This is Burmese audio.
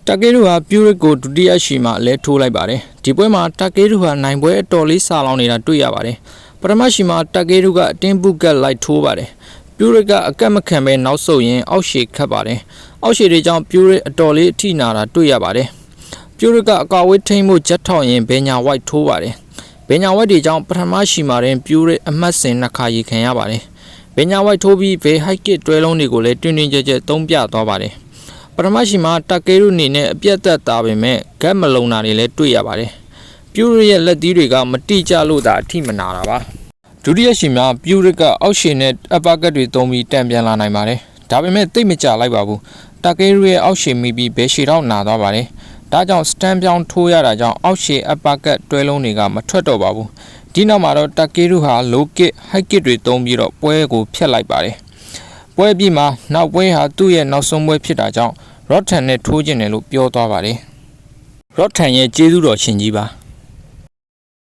တာကေရုဟာပြူရစ်ကိုဒုတိယရှီမှာလဲထိုးလိုက်ပါတယ်ဒီပွဲမှာတာကေရုဟာနိုင်ပွဲအတော်လေးစာလောင်နေတာတွေ့ရပါတယ်ပထမရှီမှာတာကေရုကအတင်းပုကတ်လိုက်ထိုးပါတယ်ပြူရစ်ကအကက်မခံပဲနောက်ဆုတ်ရင်အောက်ရှည်ခတ်ပါတယ်အောက်ရှည်တွေကြောင့်ပြူရစ်အတော်လေးအထိနာတာတွေ့ရပါတယ်ပြူရစ်ကအကာဝေးထိမ့်မှုဂျက်ထောင်ရင်ဘယ်ညာဝိုက်ထိုးပါတယ်ဘယ်ညာဝိုက်တွေကြောင့်ပထမရှီမှာတင်ပြူရစ်အမှတ်စဉ်နှစ်ခါရေခံရပါတယ်ဘယ်ညာဝိုက်ထိုးပြီးဘယ်ဟိုက်ကစ်တွဲလုံးတွေကိုလည်းတွင်တွင်ကြဲကြဲသုံးပြသွားပါတယ်ပထမရှိမှာတာကေရုအနေနဲ့အပြတ်သက်သားပေမဲ့ဂက်မလုံတာတွေလည်းတွေ့ရပါတယ်ပြူရစ်ရဲ့လက်သီးတွေကမတိကျလို့သာအထိမနာတာပါဒုတိယရှိမှာပြူရစ်ကအောက်ရှင်နဲ့အပါကတ်တွေသုံးပြီးတံပြန်လာနိုင်ပါတယ်ဒါပေမဲ့တိတ်မကြလိုက်ပါဘူးတာကေရုရဲ့အောက်ရှင်မိပြီးဘယ်ရှည်တော့နာသွားပါတယ်ဒါကြောင့်စတန်ပြောင်းထိုးရတာကြောင့်အောက်ရှည်အပါကတ်တွဲလုံးတွေကမထွက်တော့ပါဘူးဒီနောက်မှာတော့တာကေရုဟာလိုကစ်ဟိုက်ကစ်တွေသုံးပြီးတော့ပွဲကိုဖျက်လိုက်ပါတယ်ပွဲပြီးမှာနောက်ပွဲဟာသူ့ရဲ့နောက်ဆုံးပွဲဖြစ်တာကြောင့်ရော့ထန်နဲ့ထိုးကျင်တယ်လို့ပြောသွားပါတယ်ရော့ထန်ရဲ့ကျေးဇူးတော်ရှင်ကြီးပါ